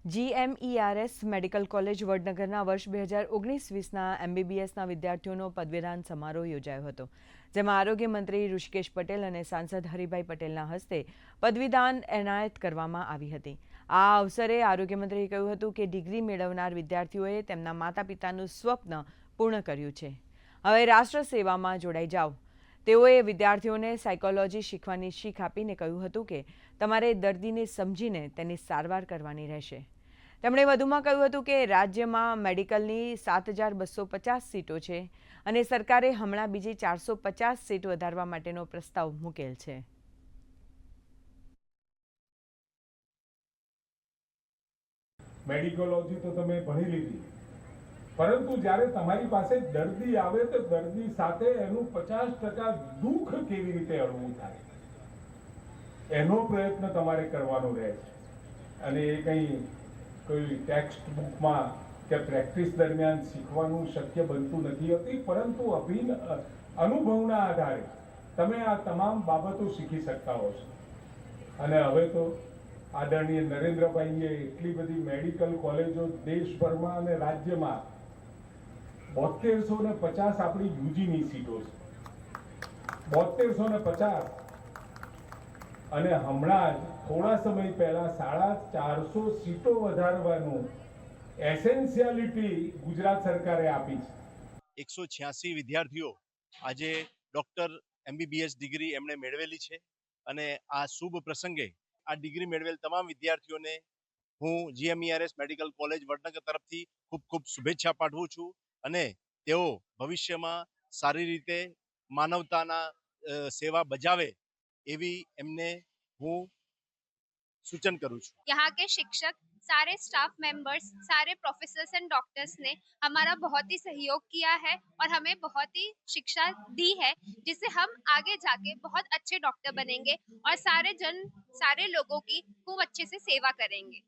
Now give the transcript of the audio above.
GMERS medical college વડનગરના વર્ષ 2019-20ના MBBSના વિદ્યાર્થીઓનો પદવીદાન સમારોહ યોજાયો હતો, જેમાં આરોગ્ય મંત્રી ઋષિકેશ પટેલ અને સાંસદ હરિભાઈ પટેલના હસ્તે પદવીદાન એનાયત કરવામાં આવી હતી. આ અવસરે આરોગ્ય મંત્રીએ કહ્યું હતું કે ડિગ્રી મેળવનાર વિદ્યાર્થીઓએ તેમના માતા પિતાનું સ્વપ્ન પૂર્ણ કર્યું છે. હવે રાષ્ટ્ર સેવામાં જોડાઈ જાઓ. તેઓએ વિદ્યાર્થીઓને સાયકોલોજી શીખવાની શીખ આપીને કહ્યું હતું કે તમારે દર્દીને સમજીને તેની સારવાર કરવાની રહેશે. તેમણે વધુમાં કહ્યું હતું કે રાજ્યમાં મેડિકલની 7,250 સીટો છે અને સરકારે હમણાં બીજી 450 સીટ વધારવા માટેનો પ્રસ્તાવ મૂકેલ છે. મેડિકોલોજી તો તમે ભણી લીધી, પરંતુ જ્યારે તમારી પાસે દર્દી આવે તો દર્દી સાથે એનું 50% દુઃખ કેવી રીતે હળવું થાય એનો પ્રયત્ન તમારે કરવાનો રહે છે. અને એ કોઈ ટેક્સ્ટ બુકમાં કે પ્રેક્ટિસ દરમિયાન શીખવાનું શક્ય બનતું નથી હોતી, પરંતુ અનુભવના આધારે તમે આ તમામ બાબતો શીખી શકતા હો છો. અને હવે તો આદરણીય નરેન્દ્રભાઈએ એટલી બધી મેડિકલ કોલેજો દેશભરમાં અને રાજ્યમાં 7250 આપણી યુજીની સીટો છે, 7250. અને હમણાં જ થોડા સમય પહેલા 450 સીટો વધારવાનું એસેન્શિયાલિટી ગુજરાત સરકારે આપી છે. 186 વિદ્યાર્થીઓ આજે ડોક્ટર MBBS ડિગ્રી એમણે મેળવેલી છે અને આ શુભ પ્રસંગે આ ડિગ્રી મેળવેલ તમામ વિદ્યાર્થીઓને હું GMERS મેડિકલ કોલેજ વડનગર તરફથી ખૂબ ખૂબ શુભેચ્છા પાઠવું છું અને તેઓ ભવિષ્યમાં સારી રીતે માનવતાના સેવા બજાવે એવી એમને હું सूचन करूँ छूँ। यहाँ के शिक्षक, सारे स्टाफ मेंबर्स, सारे प्रोफेसर्स एंड डॉक्टर्स ने हमारा बहुत ही सहयोग किया है और हमें बहुत ही शिक्षा दी है, जिससे हम आगे जाके बहुत अच्छे डॉक्टर बनेंगे और सारे लोगों की खूब अच्छे से सेवा करेंगे.